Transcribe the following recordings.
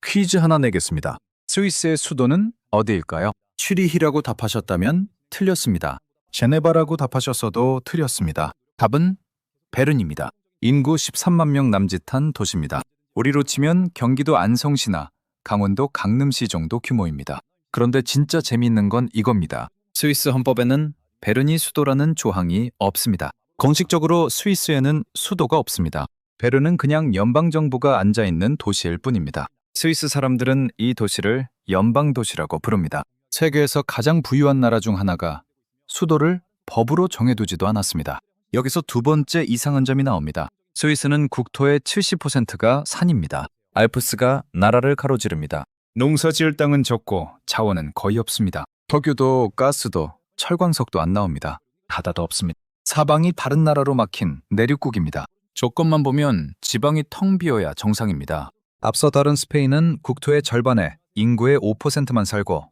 퀴즈 하나 내겠습니다. 스위스의 수도는 어디일까요? 츄리히라고 답하셨다면 틀렸습니다. 제네바라고 답하셨어도 틀렸습니다. 답은 베른입니다. 인구 13만 명 남짓한 도시입니다. 우리로 치면 경기도 안성시나 강원도 강릉시 정도 규모입니다. 그런데 진짜 재미있는 건 이겁니다. 스위스 헌법에는 베른이 수도라는 조항이 없습니다. 공식적으로 스위스에는 수도가 없습니다. 베른은 그냥 연방정부가 앉아있는 도시일 뿐입니다. 스위스 사람들은 이 도시를 연방도시라고 부릅니다. 세계에서 가장 부유한 나라 중 하나가 수도를 법으로 정해두지도 않았습니다. 여기서 두 번째 이상한 점이 나옵니다. 스위스는 국토의 70%가 산입니다. 알프스가 나라를 가로지릅니다. 농사지을 땅은 적고 자원은 거의 없습니다. 석유도 가스도 철광석도 안 나옵니다. 바다도 없습니다. 사방이 다른 나라로 막힌 내륙국입니다. 조건만 보면 지방이 텅 비어야 정상입니다. 앞서 다룬 스페인은 국토의 절반에 인구의 5%만 살고,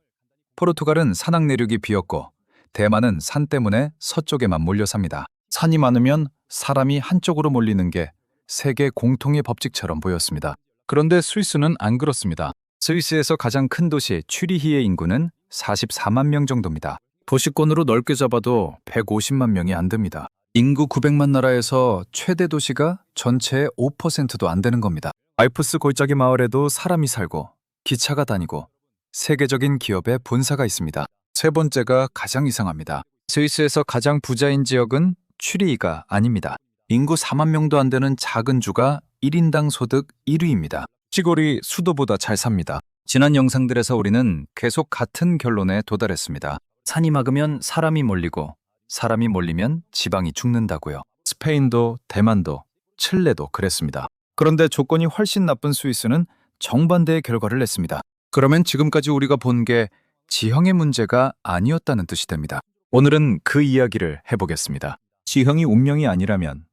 포르투갈은 산악 내륙이 비었고, 대만은 산 때문에 서쪽에만 몰려 삽니다. 산이 많으면 사람이 한쪽으로 몰리는 게 세계 공통의 법칙처럼 보였습니다. 그런데 스위스는 안 그렇습니다. 스위스에서 가장 큰 도시 츄리히의 인구는 44만 명 정도입니다. 도시권으로 넓게 잡아도 150만 명이 안 됩니다. 인구 900만 나라에서 최대 도시가 전체의 5%도 안 되는 겁니다. 알프스 골짜기 마을에도 사람이 살고 기차가 다니고 세계적인 기업의 본사가 있습니다. 세 번째가 가장 이상합니다. 스위스에서 가장 부자인 지역은 츄리히가 아닙니다. 인구 4만 명도 안 되는 작은 주가 1인당 소득 1위입니다. 시골이 수도보다 잘 삽니다. 지난 영상들에서 우리는 계속 같은 결론에 도달했습니다. 산이 막으면 사람이 몰리고 사람이 몰리면 지방이 죽는다고요. 스페인도 대만도 칠레도 그랬습니다. 그런데 조건이 훨씬 나쁜 스위스는 정반대의 결과를 냈습니다. 그러면 지금까지 우리가 본 게 지형의 문제가 아니었다는 뜻이 됩니다. 오늘은 그 이야기를 해보겠습니다. 지형이 운명이 아니라면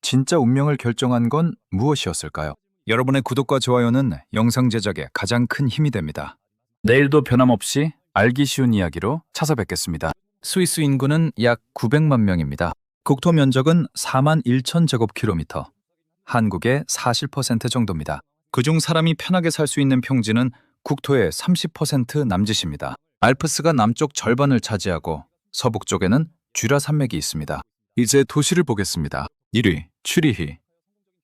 진짜 운명을 결정한 건 무엇이었을까요? 여러분의 구독과 좋아요는 영상 제작에 가장 큰 힘이 됩니다. 내일도 변함없이 알기 쉬운 이야기로 찾아뵙겠습니다. 스위스 인구는 약 900만 명입니다. 국토 면적은 4만 1천 제곱킬로미터, 한국의 40% 정도입니다. 그중 사람이 편하게 살 수 있는 평지는 국토의 30% 남짓입니다. 알프스가 남쪽 절반을 차지하고 서북 쪽에는 쥬라 산맥이 있습니다. 이제 도시를 보겠습니다. 1위 츄리히,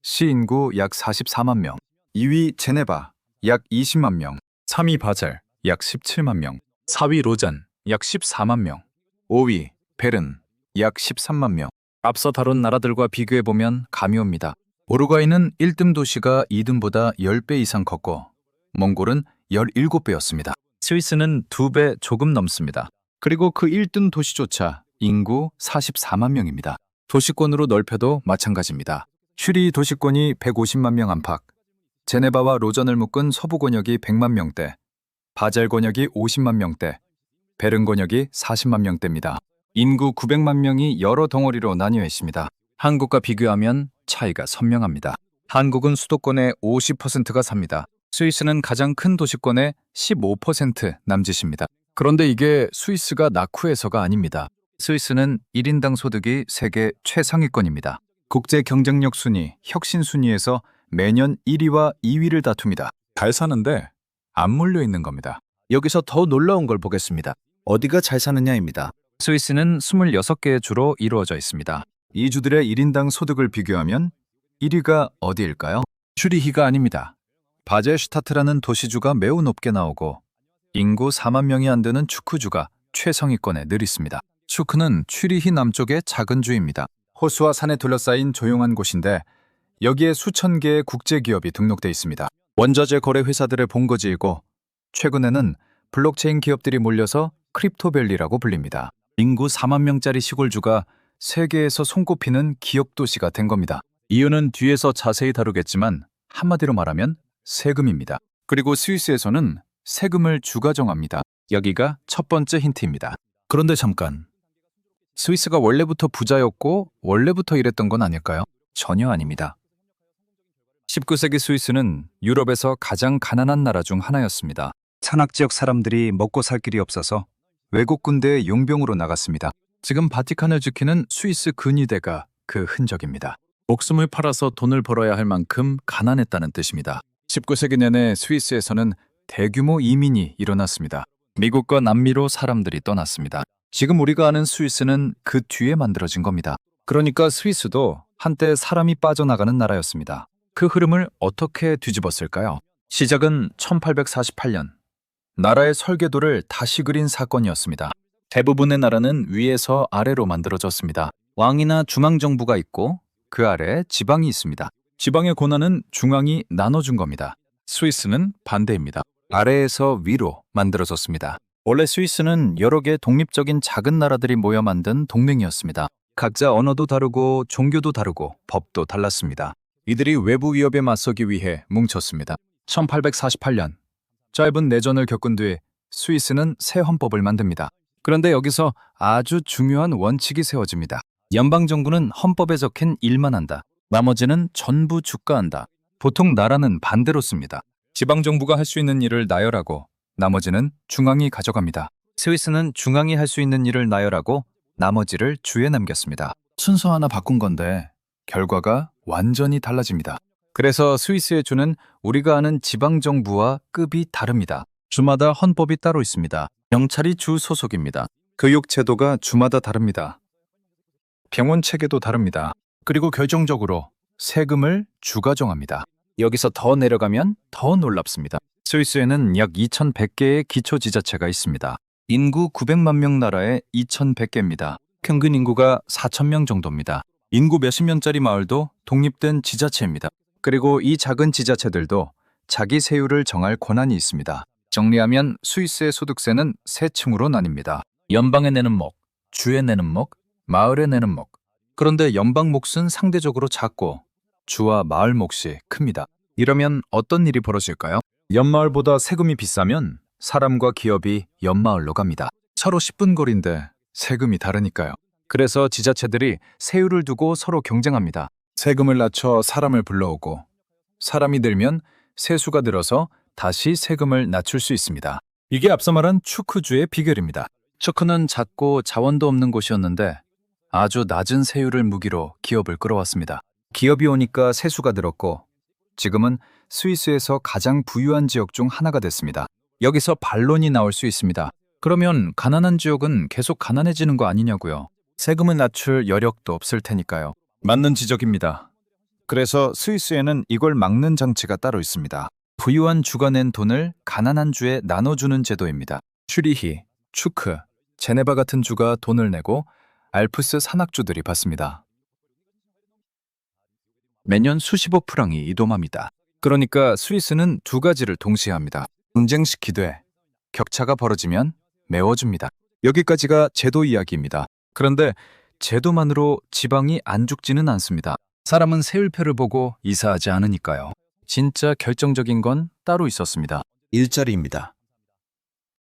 시인구 약 44만 명. 2위 제네바, 약 20만 명. 3위 바젤, 약 17만 명. 4위 로잔, 약 14만 명. 5위 베른, 약 13만 명. 앞서 다룬 나라들과 비교해보면 감이 옵니다. 우루과이는 1등 도시가 2등보다 10배 이상 컸고, 몽골은 17배였습니다. 스위스는 2배 조금 넘습니다. 그리고 그 1등 도시조차 인구 44만 명입니다. 도시권으로 넓혀도 마찬가지입니다. 츄리히 도시권이 150만 명 안팎, 제네바와 로전을 묶은 서부 권역이 100만 명대, 바젤 권역이 50만 명대, 베른 권역이 40만 명대입니다. 인구 900만 명이 여러 덩어리로 나뉘어 있습니다. 한국과 비교하면 차이가 선명합니다. 한국은 수도권의 50%가 삽니다. 스위스는 가장 큰 도시권의 15% 남짓입니다. 그런데 이게 스위스가 낙후해서가 아닙니다. 스위스는 1인당 소득이 세계 최상위권입니다. 국제 경쟁력 순위, 혁신 순위에서 매년 1위와 2위를 다툽니다. 잘 사는데 안 몰려 있는 겁니다. 여기서 더 놀라운 걸 보겠습니다. 어디가 잘 사느냐입니다. 스위스는 26개의 주로 이루어져 있습니다. 이 주들의 1인당 소득을 비교하면 1위가 어디일까요? 츄리히가 아닙니다. 바젤슈타트라는 도시주가 매우 높게 나오고, 인구 4만 명이 안 되는 추크주가 최상위권에 늘 있습니다. 추크는 츄리히 남쪽의 작은 주입니다. 호수와 산에 둘러싸인 조용한 곳인데 여기에 수천 개의 국제기업이 등록돼 있습니다. 원자재 거래 회사들의 본거지이고, 최근에는 블록체인 기업들이 몰려서 크립토밸리라고 불립니다. 인구 4만 명짜리 시골주가 세계에서 손꼽히는 기업 도시가 된 겁니다. 이유는 뒤에서 자세히 다루겠지만 한마디로 말하면 세금입니다. 그리고 스위스에서는 세금을 주가 정합니다. 여기가 첫 번째 힌트입니다. 그런데 잠깐, 스위스가 원래부터 부자였고 원래부터 이랬던 건 아닐까요? 전혀 아닙니다. 19세기 스위스는 유럽에서 가장 가난한 나라 중 하나였습니다. 산악지역 사람들이 먹고 살 길이 없어서 외국 군대의 용병으로 나갔습니다. 지금 바티칸을 지키는 스위스 근위대가 그 흔적입니다. 목숨을 팔아서 돈을 벌어야 할 만큼 가난했다는 뜻입니다. 19세기 내내 스위스에서는 대규모 이민이 일어났습니다. 미국과 남미로 사람들이 떠났습니다. 지금 우리가 아는 스위스는 그 뒤에 만들어진 겁니다. 그러니까 스위스도 한때 사람이 빠져나가는 나라였습니다. 그 흐름을 어떻게 뒤집었을까요? 시작은 1848년. 나라의 설계도를 다시 그린 사건이었습니다. 대부분의 나라는 위에서 아래로 만들어졌습니다. 왕이나 중앙정부가 있고 그 아래에 지방이 있습니다. 지방의 권한은 중앙이 나눠준 겁니다. 스위스는 반대입니다. 아래에서 위로 만들어졌습니다. 원래 스위스는 여러 개의 독립적인 작은 나라들이 모여 만든 동맹이었습니다. 각자 언어도 다르고 종교도 다르고 법도 달랐습니다. 이들이 외부 위협에 맞서기 위해 뭉쳤습니다. 1848년 짧은 내전을 겪은 뒤 스위스는 새 헌법을 만듭니다. 그런데 여기서 아주 중요한 원칙이 세워집니다. 연방정부는 헌법에 적힌 일만 한다. 나머지는 전부 주가한다. 보통 나라는 반대로 씁니다. 지방정부가 할 수 있는 일을 나열하고 나머지는 중앙이 가져갑니다. 스위스는 중앙이 할 수 있는 일을 나열하고 나머지를 주에 남겼습니다. 순서 하나 바꾼 건데 결과가 완전히 달라집니다. 그래서 스위스의 주는 우리가 아는 지방정부와 급이 다릅니다. 주마다 헌법이 따로 있습니다. 경찰이 주 소속입니다. 교육제도가 주마다 다릅니다. 병원 체계도 다릅니다. 그리고 결정적으로 세금을 주가 정합니다. 여기서 더 내려가면 더 놀랍습니다. 스위스에는 약 2100개의 기초지자체가 있습니다. 인구 900만 명 나라에 2100개입니다. 평균 인구가 4000명 정도입니다. 인구 몇십 명짜리 마을도 독립된 지자체입니다. 그리고 이 작은 지자체들도 자기 세율을 정할 권한이 있습니다. 정리하면 스위스의 소득세는 세 층으로 나뉩니다. 연방에 내는 목, 주에 내는 목, 마을에 내는 목. 그런데 연방 몫은 상대적으로 작고 주와 마을 몫이 큽니다. 이러면 어떤 일이 벌어질까요? 연마을보다 세금이 비싸면 사람과 기업이 연마을로 갑니다. 서로 10분 거리인데 세금이 다르니까요. 그래서 지자체들이 세율을 두고 서로 경쟁합니다. 세금을 낮춰 사람을 불러오고 사람이 늘면 세수가 늘어서 다시 세금을 낮출 수 있습니다. 이게 앞서 말한 추크주의 비결입니다. 추크는 작고 자원도 없는 곳이었는데 아주 낮은 세율을 무기로 기업을 끌어왔습니다. 기업이 오니까 세수가 늘었고 지금은 스위스에서 가장 부유한 지역 중 하나가 됐습니다. 여기서 반론이 나올 수 있습니다. 그러면 가난한 지역은 계속 가난해지는 거 아니냐고요. 세금을 낮출 여력도 없을 테니까요. 맞는 지적입니다. 그래서 스위스에는 이걸 막는 장치가 따로 있습니다. 부유한 주가 낸 돈을 가난한 주에 나눠주는 제도입니다. 슈리히, 추크, 제네바 같은 주가 돈을 내고 알프스 산악주들이 받습니다. 매년 수십억 프랑이 이동합니다. 그러니까 스위스는 두 가지를 동시에 합니다. 경쟁시키되 격차가 벌어지면 메워줍니다. 여기까지가 제도 이야기입니다. 그런데 제도만으로 지방이 안 죽지는 않습니다. 사람은 세율표를 보고 이사하지 않으니까요. 진짜 결정적인 건 따로 있었습니다. 일자리입니다.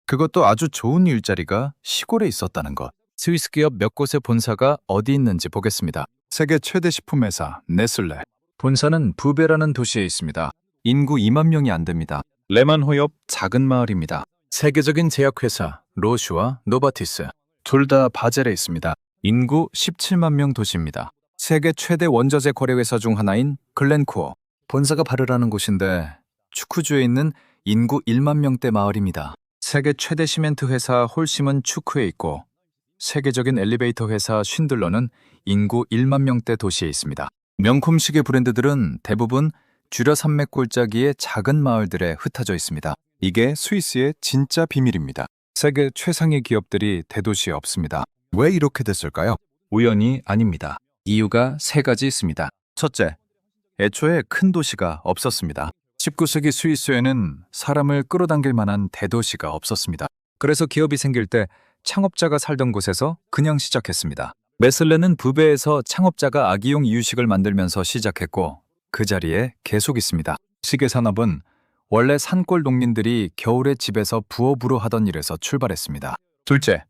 그것도 아주 좋은 일자리가 시골에 있었다는 것. 스위스 기업 몇 곳의 본사가 어디 있는지 보겠습니다. 세계 최대 식품회사 네슬레. 본사는 부베라는 도시에 있습니다. 인구 2만 명이 안 됩니다. 레만호엽 작은 마을입니다. 세계적인 제약회사 로슈와 노바티스. 둘 다 바젤에 있습니다. 인구 17만 명 도시입니다. 세계 최대 원자재 거래회사 중 하나인 글렌코어. 본사가 바르라는 곳인데 추크주에 있는 인구 1만 명대 마을입니다. 세계 최대 시멘트 회사 홀심은 추크에 있고 세계적인 엘리베이터 회사 쉰들러는 인구 1만 명대 도시에 있습니다. 명품 시계 브랜드들은 대부분 주려 산맥 골짜기의 작은 마을들에 흩어져 있습니다. 이게 스위스의 진짜 비밀입니다. 세계 최상의 기업들이 대도시에 없습니다. 왜 이렇게 됐을까요? 우연이 아닙니다. 이유가 세 가지 있습니다. 첫째, 애초에 큰 도시가 없었습니다. 19세기 스위스에는 사람을 끌어당길 만한 대도시가 없었습니다. 그래서 기업이 생길 때 창업자가 살던 곳에서 그냥 시작했습니다. 메슬레는 부베에서 창업자가 아기용 이유식을 만들면서 시작했고 그 자리에 계속 있습니다. 시계 산업은 원래 산골 농민들이 겨울에 집에서 부업으로 하던 일에서 출발했습니다. 둘째,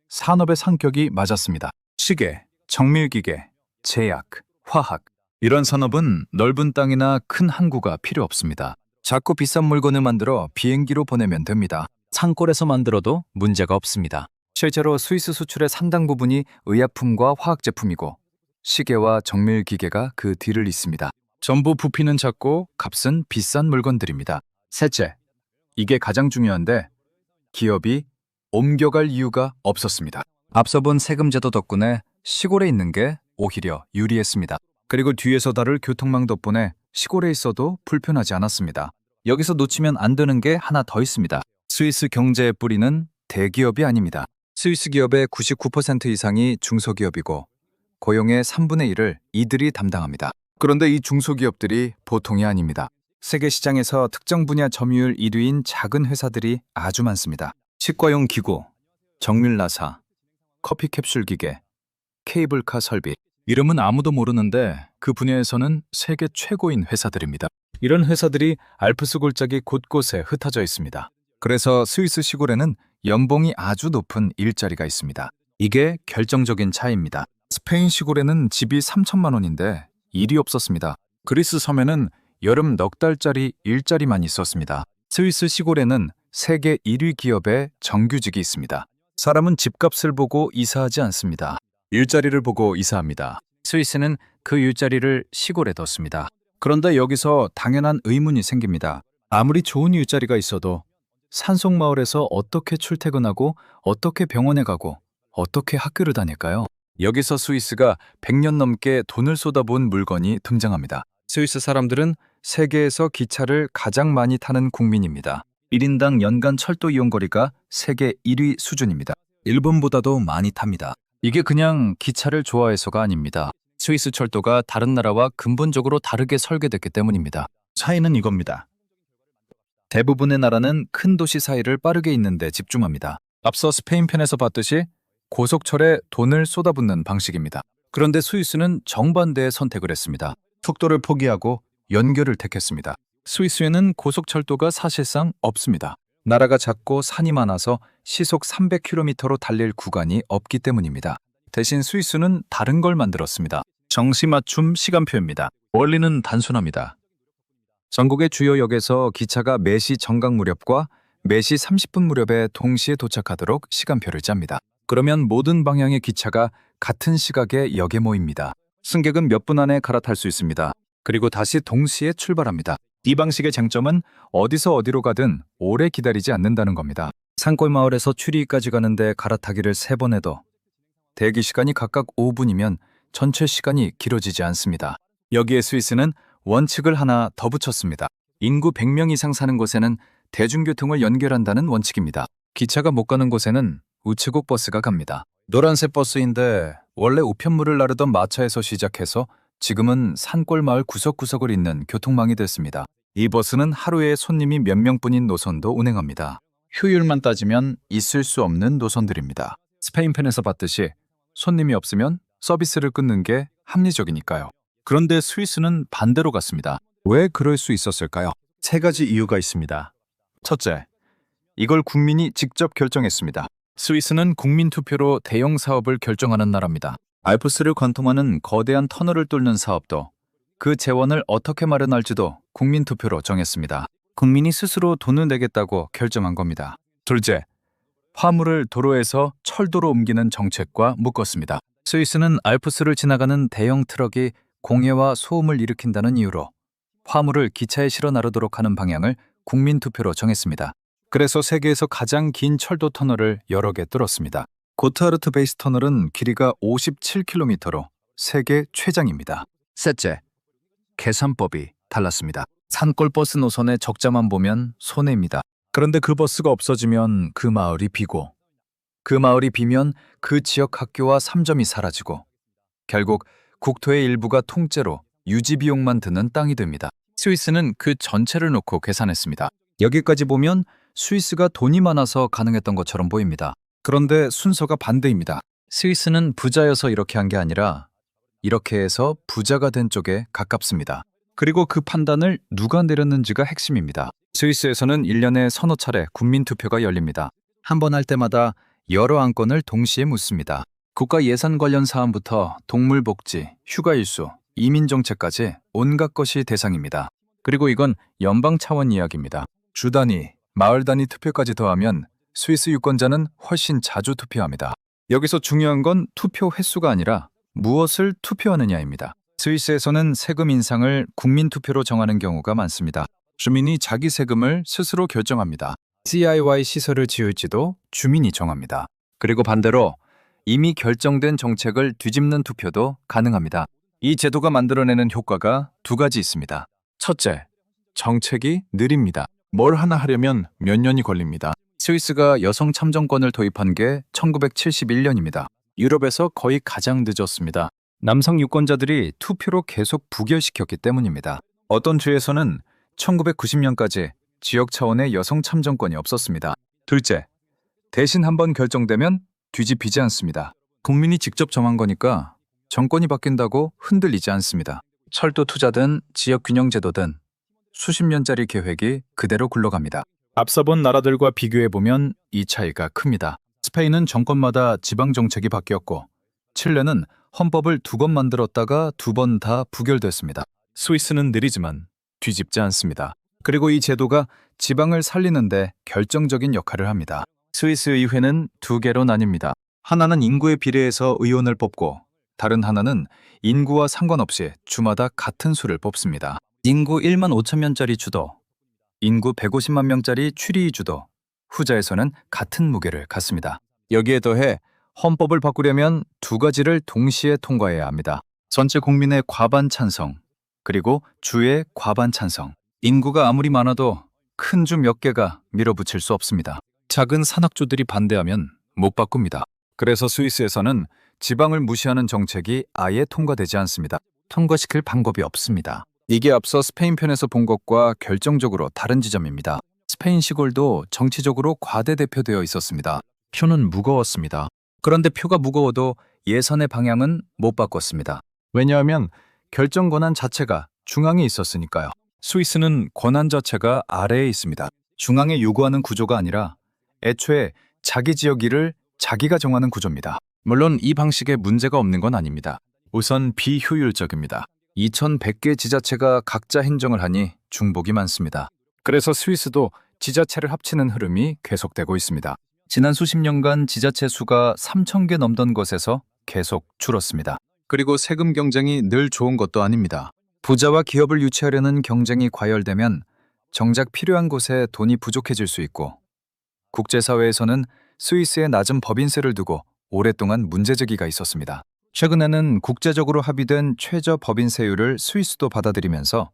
산업의 성격이 맞았습니다. 시계, 정밀기계, 제약, 화학 이런 산업은 넓은 땅이나 큰 항구가 필요 없습니다. 작고 비싼 물건을 만들어 비행기로 보내면 됩니다. 산골에서 만들어도 문제가 없습니다. 실제로 스위스 수출의 상당 부분이 의약품과 화학 제품이고 시계와 정밀기계가 그 뒤를 잇습니다. 전부 부피는 작고 값은 비싼 물건들입니다. 셋째, 이게 가장 중요한데 기업이 옮겨갈 이유가 없었습니다. 앞서 본 세금제도 덕분에 시골에 있는 게 오히려 유리했습니다. 그리고 뒤에서 다룰 교통망 덕분에 시골에 있어도 불편하지 않았습니다. 여기서 놓치면 안 되는 게 하나 더 있습니다. 스위스 경제의 뿌리는 대기업이 아닙니다. 스위스 기업의 99% 이상이 중소기업이고 고용의 3분의 1을 이들이 담당합니다. 그런데 이 중소기업들이 보통이 아닙니다. 세계 시장에서 특정 분야 점유율 1위인 작은 회사들이 아주 많습니다. 치과용 기구, 정밀나사, 커피 캡슐 기계, 케이블카 설비. 이름은 아무도 모르는데 그 분야에서는 세계 최고인 회사들입니다. 이런 회사들이 알프스 골짜기 곳곳에 흩어져 있습니다. 그래서 스위스 시골에는 연봉이 아주 높은 일자리가 있습니다. 이게 결정적인 차이입니다. 스페인 시골에는 집이 3천만 원인데 일이 없었습니다. 그리스 섬에는 여름 넉 달짜리 일자리만 있었습니다. 스위스 시골에는 세계 1위 기업의 정규직이 있습니다. 사람은 집값을 보고 이사하지 않습니다. 일자리를 보고 이사합니다. 스위스는 그 일자리를 시골에 뒀습니다. 그런데 여기서 당연한 의문이 생깁니다. 아무리 좋은 일자리가 있어도 산속마을에서 어떻게 출퇴근하고 어떻게 병원에 가고 어떻게 학교를 다닐까요? 여기서 스위스가 100년 넘게 돈을 쏟아본 물건이 등장합니다. 스위스 사람들은 세계에서 기차를 가장 많이 타는 국민입니다. 1인당 연간 철도 이용거리가 세계 1위 수준입니다. 일본보다도 많이 탑니다. 이게 그냥 기차를 좋아해서가 아닙니다. 스위스 철도가 다른 나라와 근본적으로 다르게 설계됐기 때문입니다. 차이는 이겁니다. 대부분의 나라는 큰 도시 사이를 빠르게 잇는 데 집중합니다. 앞서 스페인 편에서 봤듯이 고속철에 돈을 쏟아붓는 방식입니다. 그런데 스위스는 정반대의 선택을 했습니다. 속도를 포기하고 연결을 택했습니다. 스위스에는 고속철도가 사실상 없습니다. 나라가 작고 산이 많아서 시속 300km로 달릴 구간이 없기 때문입니다. 대신 스위스는 다른 걸 만들었습니다. 정시맞춤 시간표입니다. 원리는 단순합니다. 전국의 주요 역에서 기차가 매시 정각 무렵과 매시 30분 무렵에 동시에 도착하도록 시간표를 짭니다. 그러면 모든 방향의 기차가 같은 시각에 역에 모입니다. 승객은 몇 분 안에 갈아탈 수 있습니다. 그리고 다시 동시에 출발합니다. 이 방식의 장점은 어디서 어디로 가든 오래 기다리지 않는다는 겁니다. 산골 마을에서 추리까지 가는데 갈아타기를 3번 해도 대기 시간이 각각 5분이면 전체 시간이 길어지지 않습니다. 여기에 스위스는 원칙을 하나 더 붙였습니다. 인구 100명 이상 사는 곳에는 대중교통을 연결한다는 원칙입니다. 기차가 못 가는 곳에는 우체국 버스가 갑니다. 노란색 버스인데 원래 우편물을 나르던 마차에서 시작해서 지금은 산골 마을 구석구석을 잇는 교통망이 됐습니다. 이 버스는 하루에 손님이 몇 명뿐인 노선도 운행합니다. 효율만 따지면 있을 수 없는 노선들입니다. 스페인 편에서 봤듯이 손님이 없으면 서비스를 끊는 게 합리적이니까요. 그런데 스위스는 반대로 갔습니다. 왜 그럴 수 있었을까요? 3가지 이유가 있습니다. 첫째, 이걸 국민이 직접 결정했습니다. 스위스는 국민투표로 대형 사업을 결정하는 나라입니다. 알프스를 관통하는 거대한 터널을 뚫는 사업도 그 재원을 어떻게 마련할지도 국민투표로 정했습니다. 국민이 스스로 돈을 내겠다고 결정한 겁니다. 둘째, 화물을 도로에서 철도로 옮기는 정책과 묶었습니다. 스위스는 알프스를 지나가는 대형 트럭이 공해와 소음을 일으킨다는 이유로 화물을 기차에 실어 나르도록 하는 방향을 국민투표로 정했습니다. 그래서 세계에서 가장 긴 철도 터널을 여러 개 뚫었습니다. 고트하르트 베이스 터널은 길이가 57km로 세계 최장입니다. 셋째, 계산법이 달랐습니다. 산골 버스 노선의 적자만 보면 손해입니다. 그런데 그 버스가 없어지면 그 마을이 비고, 그 마을이 비면 그 지역 학교와 상점이 사라지고, 결국 국토의 일부가 통째로 유지 비용만 드는 땅이 됩니다. 스위스는 그 전체를 놓고 계산했습니다. 여기까지 보면 스위스가 돈이 많아서 가능했던 것처럼 보입니다. 그런데 순서가 반대입니다. 스위스는 부자여서 이렇게 한 게 아니라 이렇게 해서 부자가 된 쪽에 가깝습니다. 그리고 그 판단을 누가 내렸는지가 핵심입니다. 스위스에서는 1년에 서너 차례 국민투표가 열립니다. 한 번 할 때마다 여러 안건을 동시에 묻습니다. 국가 예산 관련 사안부터 동물복지, 휴가일수, 이민정책까지 온갖 것이 대상입니다. 그리고 이건 연방 차원 이야기입니다. 주 단위, 마을 단위 투표까지 더하면 스위스 유권자는 훨씬 자주 투표합니다. 여기서 중요한 건 투표 횟수가 아니라 무엇을 투표하느냐입니다. 스위스에서는 세금 인상을 국민 투표로 정하는 경우가 많습니다. 주민이 자기 세금을 스스로 결정합니다. CIY 시설을 지을지도 주민이 정합니다. 그리고 반대로 이미 결정된 정책을 뒤집는 투표도 가능합니다. 이 제도가 만들어내는 효과가 두 가지 있습니다. 첫째, 정책이 느립니다. 뭘 하나 하려면 몇 년이 걸립니다. 스위스가 여성 참정권을 도입한 게 1971년입니다. 유럽에서 거의 가장 늦었습니다. 남성 유권자들이 투표로 계속 부결시켰기 때문입니다. 어떤 주에서는 1990년까지 지역 차원의 여성 참정권이 없었습니다. 둘째, 대신 한번 결정되면 뒤집히지 않습니다. 국민이 직접 정한 거니까 정권이 바뀐다고 흔들리지 않습니다. 철도 투자든 지역 균형 제도든 수십 년짜리 계획이 그대로 굴러갑니다. 앞서 본 나라들과 비교해보면 이 차이가 큽니다. 스페인은 정권마다 지방 정책이 바뀌었고 칠레는 헌법을 2번 만들었다가 2번 다 부결됐습니다. 스위스는 느리지만 뒤집지 않습니다. 그리고 이 제도가 지방을 살리는데 결정적인 역할을 합니다. 스위스 의회는 2개로 나뉩니다. 하나는 인구에 비례해서 의원을 뽑고 다른 하나는 인구와 상관없이 주마다 같은 수를 뽑습니다. 인구 1만 5천 명짜리 주도, 인구 150만 명짜리 추리히 주도, 후자에서는 같은 무게를 갖습니다. 여기에 더해 헌법을 바꾸려면 2가지를 동시에 통과해야 합니다. 전체 국민의 과반 찬성, 그리고 주의 과반 찬성. 인구가 아무리 많아도 큰 주 몇 개가 밀어붙일 수 없습니다. 작은 산악주들이 반대하면 못 바꿉니다. 그래서 스위스에서는 지방을 무시하는 정책이 아예 통과되지 않습니다. 통과시킬 방법이 없습니다. 이게 앞서 스페인 편에서 본 것과 결정적으로 다른 지점입니다. 스페인 시골도 정치적으로 과대대표되어 있었습니다. 표는 무거웠습니다. 그런데 표가 무거워도 예산의 방향은 못 바꿨습니다. 왜냐하면 결정 권한 자체가 중앙에 있었으니까요. 스위스는 권한 자체가 아래에 있습니다. 중앙에 요구하는 구조가 아니라 애초에 자기 지역 일을 자기가 정하는 구조입니다. 물론 이 방식에 문제가 없는 건 아닙니다. 우선 비효율적입니다. 2100개 지자체가 각자 행정을 하니 중복이 많습니다. 그래서 스위스도 지자체를 합치는 흐름이 계속되고 있습니다. 지난 수십 년간 지자체 수가 3,000개 넘던 것에서 계속 줄었습니다. 그리고 세금 경쟁이 늘 좋은 것도 아닙니다. 부자와 기업을 유치하려는 경쟁이 과열되면 정작 필요한 곳에 돈이 부족해질 수 있고 국제사회에서는 스위스의 낮은 법인세를 두고 오랫동안 문제제기가 있었습니다. 최근에는 국제적으로 합의된 최저 법인세율을 스위스도 받아들이면서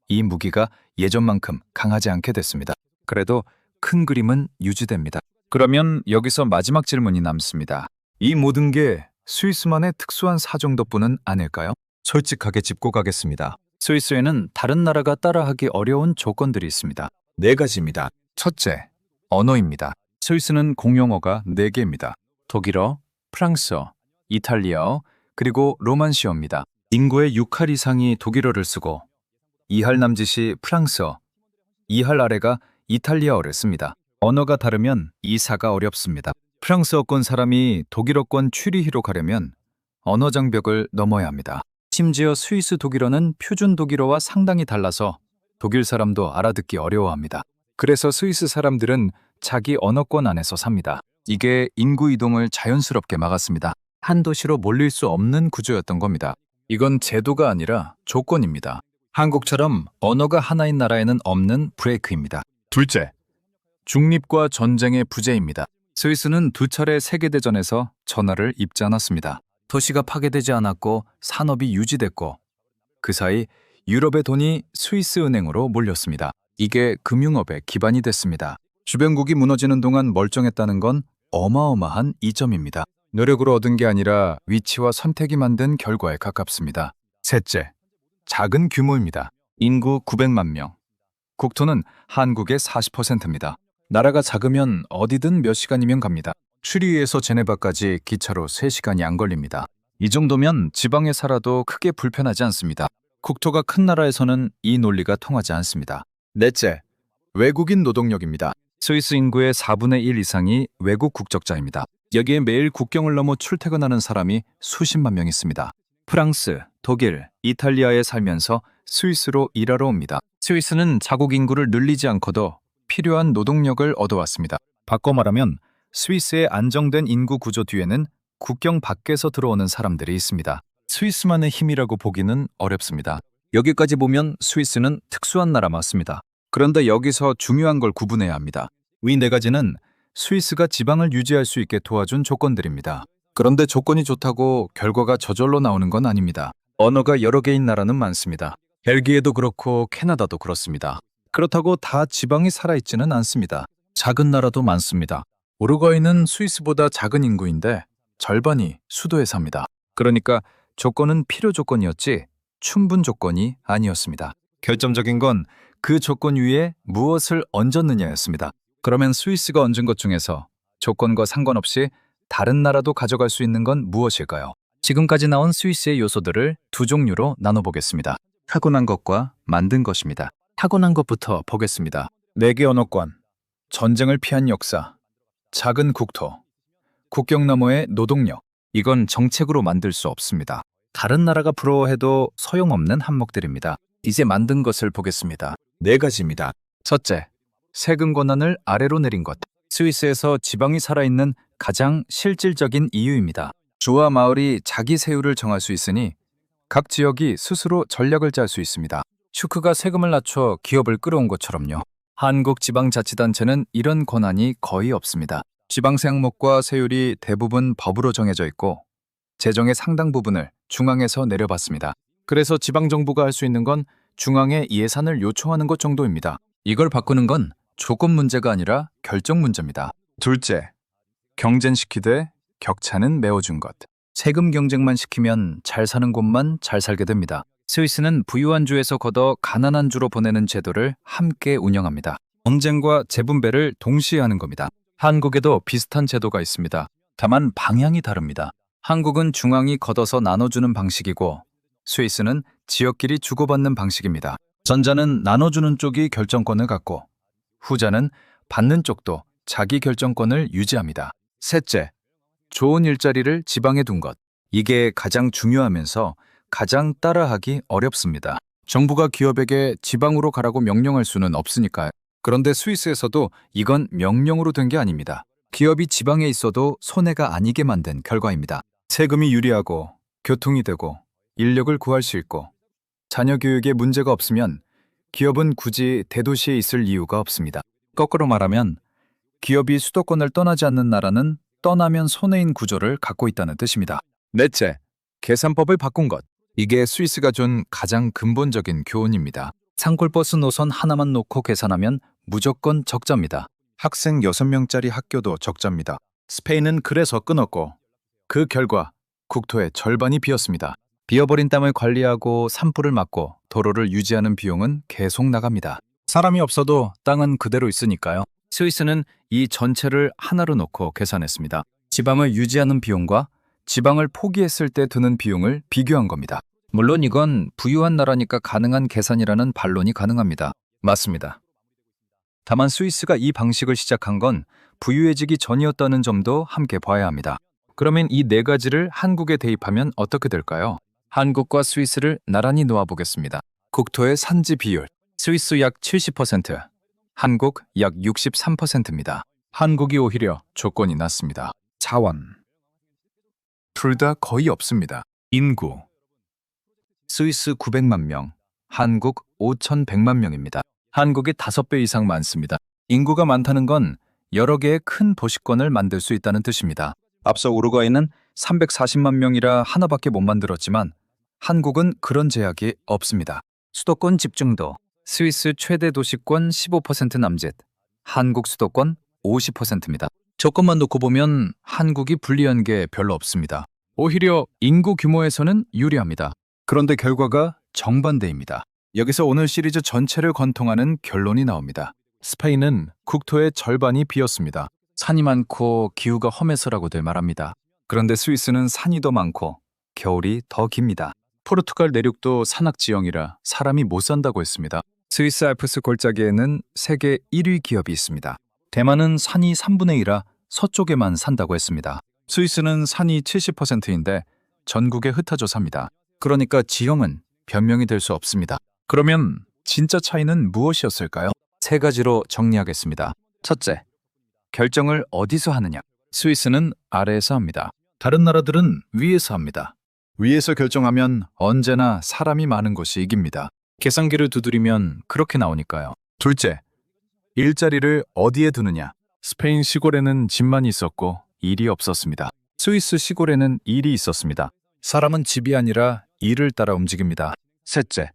이 무기가 예전만큼 강하지 않게 됐습니다. 그래도 큰 그림은 유지됩니다. 그러면 여기서 마지막 질문이 남습니다. 이 모든 게 스위스만의 특수한 사정 덕분은 아닐까요? 솔직하게 짚고 가겠습니다. 스위스에는 다른 나라가 따라하기 어려운 조건들이 있습니다. 4가지입니다. 첫째, 언어입니다. 스위스는 공용어가 4개입니다. 독일어, 프랑스어, 이탈리아어, 그리고 로만시어입니다. 인구의 6할 이상이 독일어를 쓰고 2할 남짓이 프랑스어, 2할 아래가 이탈리아어를 씁니다. 언어가 다르면 이사가 어렵습니다. 프랑스어권 사람이 독일어권 취리히로 가려면 언어 장벽을 넘어야 합니다. 심지어 스위스 독일어는 표준 독일어와 상당히 달라서 독일 사람도 알아듣기 어려워합니다. 그래서 스위스 사람들은 자기 언어권 안에서 삽니다. 이게 인구 이동을 자연스럽게 막았습니다. 한 도시로 몰릴 수 없는 구조였던 겁니다. 이건 제도가 아니라 조건입니다. 한국처럼 언어가 하나인 나라에는 없는 브레이크입니다. 둘째, 중립과 전쟁의 부재입니다. 스위스는 2차례 세계대전에서 전화를 입지 않았습니다. 도시가 파괴되지 않았고 산업이 유지됐고 그 사이 유럽의 돈이 스위스 은행으로 몰렸습니다. 이게 금융업의 기반이 됐습니다. 주변국이 무너지는 동안 멀쩡했다는 건 어마어마한 이점입니다. 노력으로 얻은 게 아니라 위치와 선택이 만든 결과에 가깝습니다. 셋째, 작은 규모입니다. 인구 900만 명. 국토는 한국의 40%입니다. 나라가 작으면 어디든 몇 시간이면 갑니다. 슈리히에서 제네바까지 기차로 3시간이 안 걸립니다. 이 정도면 지방에 살아도 크게 불편하지 않습니다. 국토가 큰 나라에서는 이 논리가 통하지 않습니다. 넷째, 외국인 노동력입니다. 스위스 인구의 4분의 1 이상이 외국 국적자입니다. 여기에 매일 국경을 넘어 출퇴근하는 사람이 수십만 명 있습니다. 프랑스, 독일, 이탈리아에 살면서 스위스로 일하러 옵니다. 스위스는 자국 인구를 늘리지 않고도 필요한 노동력을 얻어왔습니다. 바꿔 말하면 스위스의 안정된 인구 구조 뒤에는 국경 밖에서 들어오는 사람들이 있습니다. 스위스만의 힘이라고 보기는 어렵습니다. 여기까지 보면 스위스는 특수한 나라 맞습니다. 그런데 여기서 중요한 걸 구분해야 합니다. 위 네 가지는 스위스가 지방을 유지할 수 있게 도와준 조건들입니다. 그런데 조건이 좋다고 결과가 저절로 나오는 건 아닙니다. 언어가 여러 개인 나라는 많습니다. 벨기에도 그렇고 캐나다도 그렇습니다. 그렇다고 다 지방이 살아있지는 않습니다. 작은 나라도 많습니다. 우루과이는 스위스보다 작은 인구인데 절반이 수도에 삽니다. 그러니까 조건은 필요 조건이었지 충분 조건이 아니었습니다. 결정적인 건 그 조건 위에 무엇을 얹었느냐였습니다. 그러면 스위스가 얹은 것 중에서 조건과 상관없이 다른 나라도 가져갈 수 있는 건 무엇일까요? 지금까지 나온 스위스의 요소들을 두 종류로 나눠보겠습니다. 타고난 것과 만든 것입니다. 타고난 것부터 보겠습니다. 4개 언어권, 전쟁을 피한 역사, 작은 국토, 국경 너머의 노동력. 이건 정책으로 만들 수 없습니다. 다른 나라가 부러워해도 소용없는 항목들입니다. 이제 만든 것을 보겠습니다. 4가지입니다. 첫째, 세금 권한을 아래로 내린 것. 스위스에서 지방이 살아있는 가장 실질적인 이유입니다. 주와 마을이 자기 세율을 정할 수 있으니 각 지역이 스스로 전략을 짤 수 있습니다. 슈크가 세금을 낮춰 기업을 끌어온 것처럼요. 한국 지방자치단체는 이런 권한이 거의 없습니다. 지방세 항목과 세율이 대부분 법으로 정해져 있고 재정의 상당 부분을 중앙에서 내려받습니다. 그래서 지방정부가 할 수 있는 건 중앙에 예산을 요청하는 것 정도입니다. 이걸 바꾸는 건 조건 문제가 아니라 결정 문제입니다. 둘째, 경쟁시키되 격차는 메워준 것. 세금 경쟁만 시키면 잘 사는 곳만 잘 살게 됩니다. 스위스는 부유한 주에서 걷어 가난한 주로 보내는 제도를 함께 운영합니다. 경쟁과 재분배를 동시에 하는 겁니다. 한국에도 비슷한 제도가 있습니다. 다만 방향이 다릅니다. 한국은 중앙이 걷어서 나눠주는 방식이고 스위스는 지역끼리 주고받는 방식입니다. 전자는 나눠주는 쪽이 결정권을 갖고 후자는 받는 쪽도 자기 결정권을 유지합니다. 셋째, 좋은 일자리를 지방에 둔 것. 이게 가장 중요하면서 가장 따라하기 어렵습니다. 정부가 기업에게 지방으로 가라고 명령할 수는 없으니까요. 그런데 스위스에서도 이건 명령으로 된 게 아닙니다. 기업이 지방에 있어도 손해가 아니게 만든 결과입니다. 세금이 유리하고 교통이 되고 인력을 구할 수 있고 자녀 교육에 문제가 없으면 기업은 굳이 대도시에 있을 이유가 없습니다. 거꾸로 말하면 기업이 수도권을 떠나지 않는 나라는 떠나면 손해인 구조를 갖고 있다는 뜻입니다. 넷째, 계산법을 바꾼 것. 이게 스위스가 준 가장 근본적인 교훈입니다. 산골버스 노선 하나만 놓고 계산하면 무조건 적자입니다. 학생 6명짜리 학교도 적자입니다. 스페인은 그래서 끊었고 그 결과 국토의 절반이 비었습니다. 비어버린 땅을 관리하고 산불을 막고 도로를 유지하는 비용은 계속 나갑니다. 사람이 없어도 땅은 그대로 있으니까요. 스위스는 이 전체를 하나로 놓고 계산했습니다. 지방을 유지하는 비용과 지방을 포기했을 때 드는 비용을 비교한 겁니다. 물론 이건 부유한 나라니까 가능한 계산이라는 반론이 가능합니다. 맞습니다. 다만 스위스가 이 방식을 시작한 건 부유해지기 전이었다는 점도 함께 봐야 합니다. 그러면 이 4가지를 한국에 대입하면 어떻게 될까요? 한국과 스위스를 나란히 놓아보겠습니다. 국토의 산지 비율, 스위스 약 70%, 한국 약 63%입니다. 한국이 오히려 조건이 낮습니다. 자원, 둘 다 거의 없습니다. 인구, 스위스 900만 명, 한국 5,100만 명입니다. 한국이 5배 이상 많습니다. 인구가 많다는 건 여러 개의 큰 도시권을 만들 수 있다는 뜻입니다. 앞서 우루과이는 340만 명이라 하나밖에 못 만들었지만 한국은 그런 제약이 없습니다. 수도권 집중도, 스위스 최대 도시권 15% 남짓, 한국 수도권 50%입니다. 조건만 놓고 보면 한국이 불리한 게 별로 없습니다. 오히려 인구 규모에서는 유리합니다. 그런데 결과가 정반대입니다. 여기서 오늘 시리즈 전체를 관통하는 결론이 나옵니다. 스페인은 국토의 절반이 비었습니다. 산이 많고 기후가 험해서라고들 말합니다. 그런데 스위스는 산이 더 많고 겨울이 더 깁니다. 포르투갈 내륙도 산악지형이라 사람이 못 산다고 했습니다. 스위스 알프스 골짜기에는 세계 1위 기업이 있습니다. 대만은 산이 3분의 1라 서쪽에만 산다고 했습니다. 스위스는 산이 70%인데 전국에 흩어져 삽니다. 그러니까 지형은 변명이 될 수 없습니다. 그러면 진짜 차이는 무엇이었을까요? 3가지로 정리하겠습니다. 첫째, 결정을 어디서 하느냐. 스위스는 아래에서 합니다. 다른 나라들은 위에서 합니다. 위에서 결정하면 언제나 사람이 많은 곳이 이깁니다. 계산기를 두드리면 그렇게 나오니까요. 둘째, 일자리를 어디에 두느냐. 스페인 시골에는 집만 있었고 일이 없었습니다. 스위스 시골에는 일이 있었습니다. 사람은 집이 아니라 일을 따라 움직입니다. 셋째,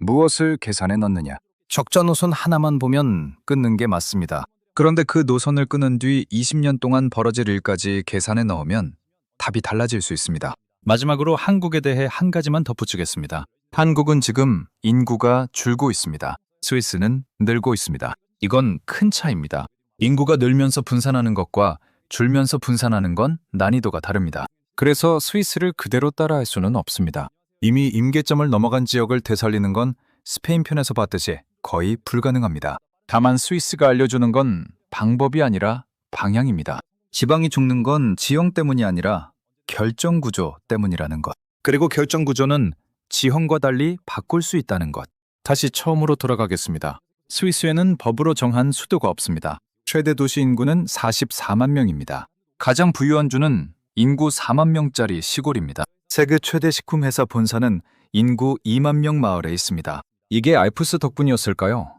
무엇을 계산에 넣느냐. 적자 노선 하나만 보면 끊는 게 맞습니다. 그런데 그 노선을 끊은 뒤 20년 동안 벌어질 일까지 계산에 넣으면 답이 달라질 수 있습니다. 마지막으로 한국에 대해 한 가지만 덧붙이겠습니다. 한국은 지금 인구가 줄고 있습니다. 스위스는 늘고 있습니다. 이건 큰 차이입니다. 인구가 늘면서 분산하는 것과 줄면서 분산하는 건 난이도가 다릅니다. 그래서 스위스를 그대로 따라할 수는 없습니다. 이미 임계점을 넘어간 지역을 되살리는 건 스페인 편에서 봤듯이 거의 불가능합니다. 다만 스위스가 알려주는 건 방법이 아니라 방향입니다. 지방이 죽는 건 지형 때문이 아니라 결정 구조 때문이라는 것. 그리고 결정 구조는 지형과 달리 바꿀 수 있다는 것. 다시 처음으로 돌아가겠습니다. 스위스에는 법으로 정한 수도가 없습니다. 최대 도시 인구는 44만 명입니다. 가장 부유한 주는 인구 4만 명짜리 시골입니다. 세계 최대 식품 회사 본사는 인구 2만 명 마을에 있습니다. 이게 알프스 덕분이었을까요?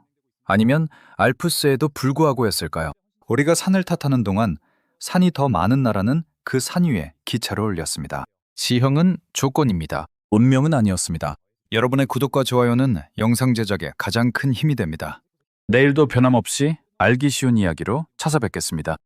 아니면 알프스에도 불구하고였을까요? 우리가 산을 탓하는 동안 산이 더 많은 나라는 그 산 위에 기차를 올렸습니다. 지형은 조건입니다. 운명은 아니었습니다. 여러분의 구독과 좋아요는 영상 제작에 가장 큰 힘이 됩니다. 내일도 변함없이 알기 쉬운 이야기로 찾아뵙겠습니다.